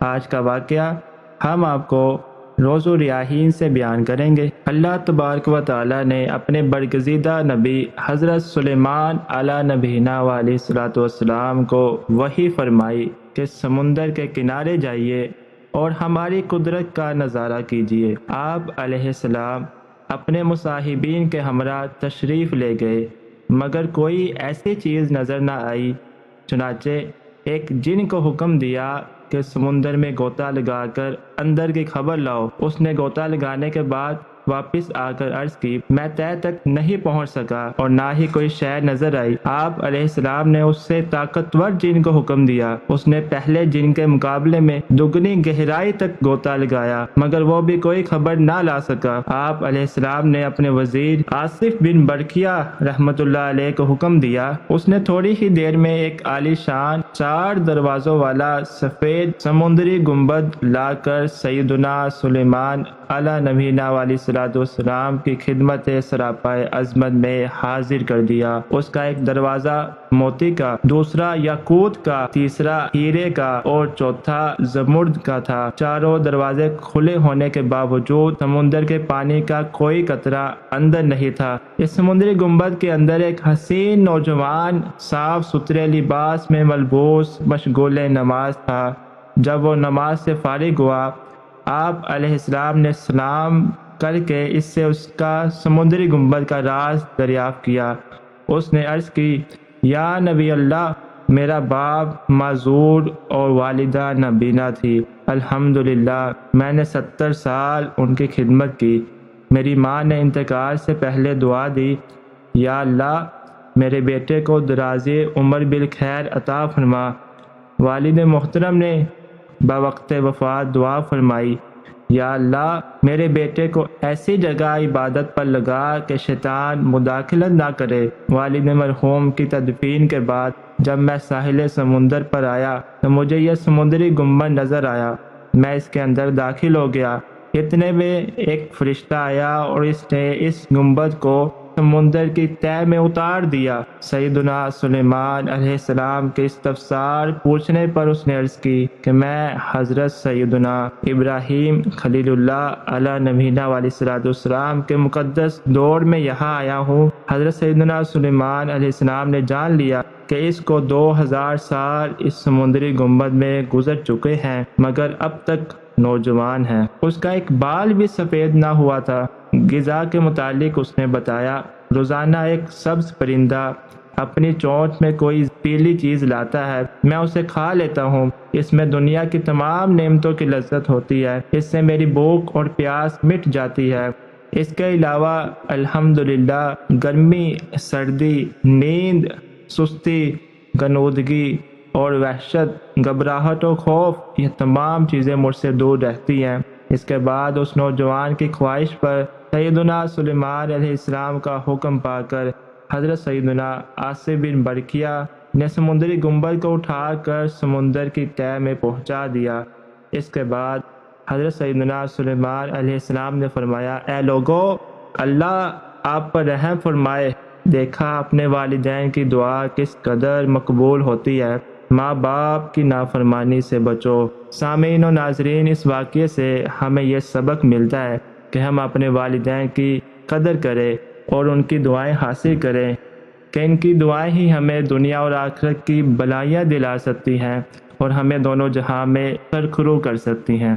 آج کا واقعہ ہم آپ کو روز و ریاحین سے بیان کریں گے۔ اللہ تبارک و تعالی نے اپنے برگزیدہ نبی حضرت سلیمان علی نبینا علیہ الصلوۃ والسلام کو وحی فرمائی کہ سمندر کے کنارے جائیے اور ہماری قدرت کا نظارہ کیجیے۔ آپ علیہ السلام اپنے مصاحبین کے ہمراہ تشریف لے گئے، مگر کوئی ایسی چیز نظر نہ آئی۔ چنانچہ ایک جن کو حکم دیا کہ سمندر میں غوطہ لگا کر اندر کی خبر لاؤ۔ اس نے غوطہ لگانے کے بعد واپس آ کر عرض کی، میں تہ تک نہیں پہنچ سکا اور نہ ہی کوئی شے نظر آئی۔ آپ علیہ السلام نے اس سے طاقتور جن کو حکم دیا۔ اس نے پہلے جن کے مقابلے میں دگنی گہرائی تک غوطہ لگایا، مگر وہ بھی کوئی خبر نہ لا سکا۔ آپ علیہ السلام نے اپنے وزیر آصف بن برقیہ رحمت اللہ علیہ کو حکم دیا۔ اس نے تھوڑی ہی دیر میں ایک عالی شان 4 دروازوں والا سفید سمندری گنبد لا کر سیدنا سلیمان علی نبینا علیہ الصلوۃ والسلام کی خدمت سراپائے عظمت میں حاضر کر دیا۔ اس کا ایک دروازہ موتی کا، دوسرا یاقوت کا، تیسرا ہیرے کا اور چوتھا زمرد کا تھا۔ چاروں دروازے کھلے ہونے کے باوجود سمندر کے پانی کا کوئی قطرہ اندر نہیں تھا۔ اس سمندری گنبد کے اندر ایک حسین نوجوان صاف ستھرے لباس میں ملبوس مشغول نماز تھا۔ جب وہ نماز سے فارغ ہوا، آپ علیہ السلام نے سلام کر کے اس سے اس کا سمندری گنبد کا راز دریافت کیا۔ اس نے عرض کی، یا نبی اللہ، میرا باپ معذور اور والدہ نابینا تھی۔ الحمدللہ میں نے 70 سال ان کی خدمت کی۔ میری ماں نے انتقال سے پہلے دعا دی، یا اللہ میرے بیٹے کو درازِ عمر بالخیر عطا فرما۔ والد محترم نے بوقت وفات دعا فرمائی، یا اللہ میرے بیٹے کو ایسی جگہ عبادت پر لگا کہ شیطان مداخلت نہ کرے۔ والد مرحوم کی تدفین کے بعد جب میں ساحل سمندر پر آیا تو مجھے یہ سمندری گنبد نظر آیا۔ میں اس کے اندر داخل ہو گیا۔ اتنے میں ایک فرشتہ آیا اور اس نے اس گنبد کو سمندر کی تہہ میں اتار دیا۔ سیدنا سلیمان علیہ السلام کے استفسار پوچھنے پر اس نے عرض کی کہ میں حضرت سیدنا ابراہیم خلیل اللہ علی نبینا علیہ الصلوۃ والسلام کے مقدس دور میں یہاں آیا ہوں۔ حضرت سیدنا سلیمان علیہ السلام نے جان لیا کہ اس کو 2000 سال اس سمندری گنبد میں گزر چکے ہیں، مگر اب تک نوجوان ہے۔ اس کا ایک بال بھی سفید نہ ہوا تھا۔ غذا کے متعلق اس نے بتایا، روزانہ ایک سبز پرندہ اپنی چونچ میں کوئی پیلی چیز لاتا ہے، میں اسے کھا لیتا ہوں۔ اس میں دنیا کی تمام نعمتوں کی لذت ہوتی ہے، اس سے میری بھوک اور پیاس مٹ جاتی ہے۔ اس کے علاوہ الحمدللہ گرمی، سردی، نیند، سستی، غنودگی اور وحشت، گھبراہٹ و خوف، یہ تمام چیزیں مجھ سے دور رہتی ہیں۔ اس کے بعد اس نوجوان کی خواہش پر سیدنا سلیمان علیہ السلام کا حکم پا کر حضرت سیدنا آصف بن برقیہ نے سمندری گنبد کو اٹھا کر سمندر کی تہہ میں پہنچا دیا۔ اس کے بعد حضرت سیدنا سلیمان علیہ السلام نے فرمایا، اے لوگو، اللہ آپ پر رحم فرمائے۔ دیکھا اپنے والدین کی دعا کس قدر مقبول ہوتی ہے۔ ماں باپ کی نافرمانی سے بچو۔ سامعین و ناظرین، اس واقعے سے ہمیں یہ سبق ملتا ہے کہ ہم اپنے والدین کی قدر کریں اور ان کی دعائیں حاصل کریں، کہ ان کی دعائیں ہی ہمیں دنیا اور آخرت کی بلائیاں دلا سکتی ہیں اور ہمیں دونوں جہاں میں سرخرو کر سکتی ہیں۔